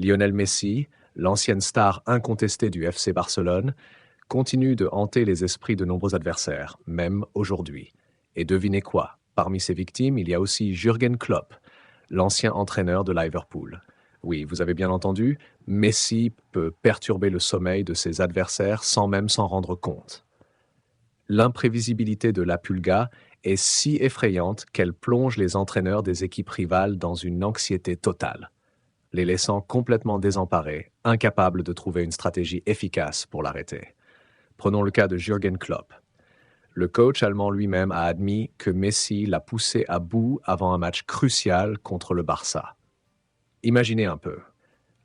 Lionel Messi, l'ancienne star incontestée du FC Barcelone, continue de hanter les esprits de nombreux adversaires, même aujourd'hui. Et devinez quoi? Parmi ses victimes, il y a aussi Jürgen Klopp, l'ancien entraîneur de Liverpool. Oui, vous avez bien entendu, Messi peut perturber le sommeil de ses adversaires sans même s'en rendre compte. L'imprévisibilité de la Pulga est si effrayante qu'elle plonge les entraîneurs des équipes rivales dans une anxiété totale, les laissant complètement désemparés, incapables de trouver une stratégie efficace pour l'arrêter. Prenons le cas de Jürgen Klopp. Le coach allemand lui-même a admis que Messi l'a poussé à bout avant un match crucial contre le Barça. Imaginez un peu.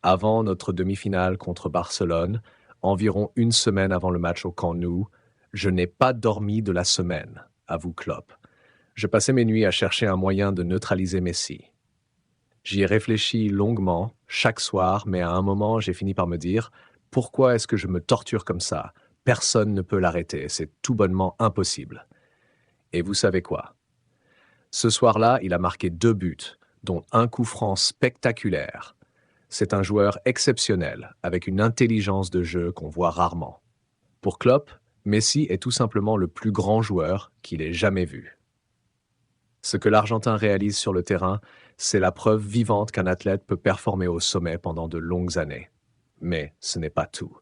Avant notre demi-finale contre Barcelone, environ une semaine avant le match au Camp Nou, je n'ai pas dormi de la semaine, avoue Klopp. Je passais mes nuits à chercher un moyen de neutraliser Messi. J'y ai réfléchi longuement, chaque soir, mais à un moment, j'ai fini par me dire « Pourquoi est-ce que je me torture comme ça? Personne ne peut l'arrêter, c'est tout bonnement impossible. » Et vous savez quoi? Ce soir-là, il a marqué 2 buts, dont un coup franc spectaculaire. C'est un joueur exceptionnel, avec une intelligence de jeu qu'on voit rarement. Pour Klopp, Messi est tout simplement le plus grand joueur qu'il ait jamais vu. Ce que l'Argentin réalise sur le terrain, c'est la preuve vivante qu'un athlète peut performer au sommet pendant de longues années. Mais ce n'est pas tout.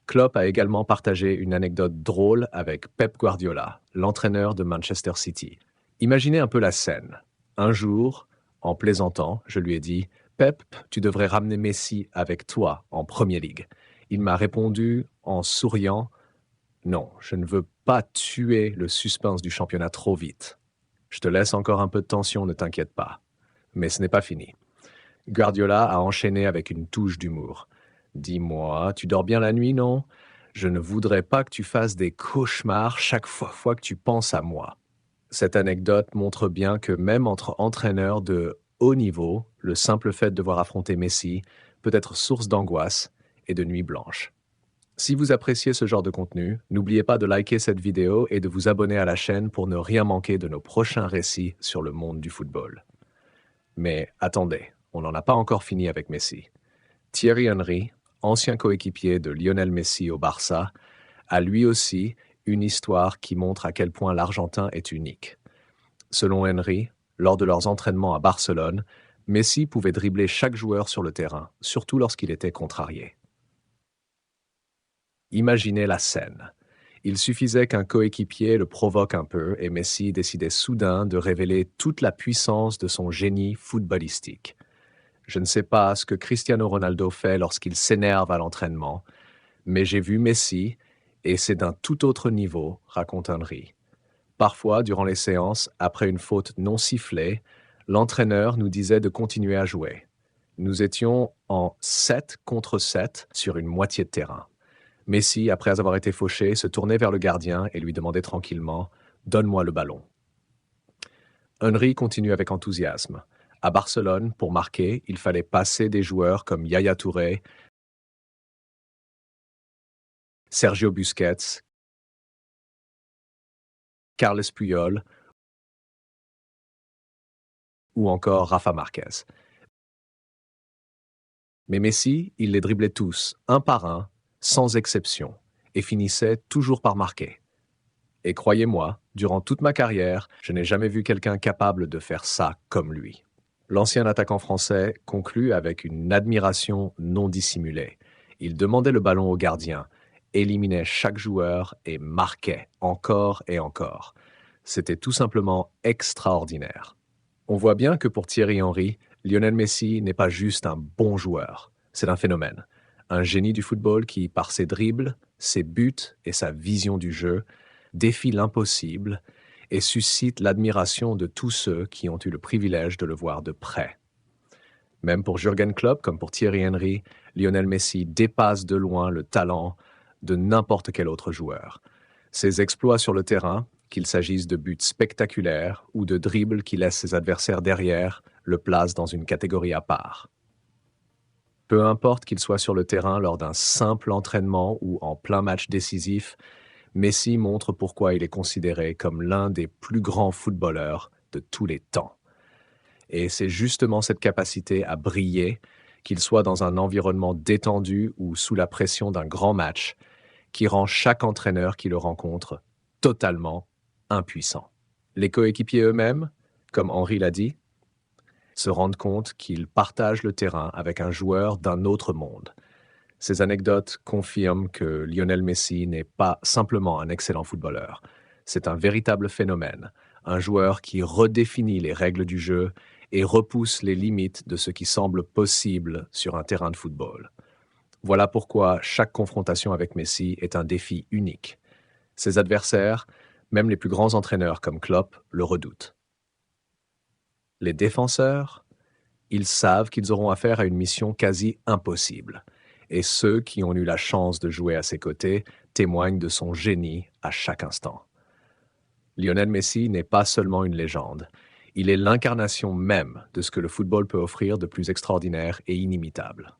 Klopp a également partagé une anecdote drôle avec Pep Guardiola, l'entraîneur de Manchester City. Imaginez un peu la scène. Un jour, en plaisantant, je lui ai dit « Pep, tu devrais ramener Messi avec toi en Premier League. » Il m'a répondu en souriant « Non, je ne veux pas tuer le suspense du championnat trop vite. Je te laisse encore un peu de tension, ne t'inquiète pas. » Mais ce n'est pas fini. Guardiola a enchaîné avec une touche d'humour. « Dis-moi, tu dors bien la nuit, non? Je ne voudrais pas que tu fasses des cauchemars chaque fois que tu penses à moi. » Cette anecdote montre bien que même entre entraîneurs de haut niveau, le simple fait de devoir affronter Messi peut être source d'angoisse et de nuits blanches. Si vous appréciez ce genre de contenu, n'oubliez pas de liker cette vidéo et de vous abonner à la chaîne pour ne rien manquer de nos prochains récits sur le monde du football. Mais attendez, on n'en a pas encore fini avec Messi. Thierry Henry, ancien coéquipier de Lionel Messi au Barça, a lui aussi une histoire qui montre à quel point l'Argentin est unique. Selon Henry, lors de leurs entraînements à Barcelone, Messi pouvait dribbler chaque joueur sur le terrain, surtout lorsqu'il était contrarié. Imaginez la scène. Il suffisait qu'un coéquipier le provoque un peu et Messi décidait soudain de révéler toute la puissance de son génie footballistique. Je ne sais pas ce que Cristiano Ronaldo fait lorsqu'il s'énerve à l'entraînement, mais j'ai vu Messi et c'est d'un tout autre niveau, raconte Henry. Parfois, durant les séances, après une faute non sifflée, l'entraîneur nous disait de continuer à jouer. Nous étions en 7 contre 7 sur une moitié de terrain. Messi, après avoir été fauché, se tournait vers le gardien et lui demandait tranquillement « Donne-moi le ballon ». Henry continue avec enthousiasme. À Barcelone, pour marquer, il fallait passer des joueurs comme Yaya Touré, Sergio Busquets, Carles Puyol ou encore Rafa Marquez. Mais Messi, il les driblait tous, un par un, sans exception, et finissait toujours par marquer. Et croyez-moi, durant toute ma carrière, je n'ai jamais vu quelqu'un capable de faire ça comme lui. L'ancien attaquant français conclut avec une admiration non dissimulée. Il demandait le ballon au gardien, éliminait chaque joueur et marquait encore et encore. C'était tout simplement extraordinaire. On voit bien que pour Thierry Henry, Lionel Messi n'est pas juste un bon joueur, c'est un phénomène. Un génie du football qui, par ses dribbles, ses buts et sa vision du jeu, défie l'impossible et suscite l'admiration de tous ceux qui ont eu le privilège de le voir de près. Même pour Jürgen Klopp comme pour Thierry Henry, Lionel Messi dépasse de loin le talent de n'importe quel autre joueur. Ses exploits sur le terrain, qu'il s'agisse de buts spectaculaires ou de dribbles qui laissent ses adversaires derrière, le placent dans une catégorie à part. Peu importe qu'il soit sur le terrain lors d'un simple entraînement ou en plein match décisif, Messi montre pourquoi il est considéré comme l'un des plus grands footballeurs de tous les temps. Et c'est justement cette capacité à briller qu'il soit dans un environnement détendu ou sous la pression d'un grand match, qui rend chaque entraîneur qui le rencontre totalement impuissant. Les coéquipiers eux-mêmes, comme Henry l'a dit, se rendent compte qu'ils partagent le terrain avec un joueur d'un autre monde. Ces anecdotes confirment que Lionel Messi n'est pas simplement un excellent footballeur. C'est un véritable phénomène, un joueur qui redéfinit les règles du jeu et repousse les limites de ce qui semble possible sur un terrain de football. Voilà pourquoi chaque confrontation avec Messi est un défi unique. Ses adversaires, même les plus grands entraîneurs comme Klopp, le redoutent. Les défenseurs, ils savent qu'ils auront affaire à une mission quasi impossible. Et ceux qui ont eu la chance de jouer à ses côtés témoignent de son génie à chaque instant. Lionel Messi n'est pas seulement une légende, il est l'incarnation même de ce que le football peut offrir de plus extraordinaire et inimitable.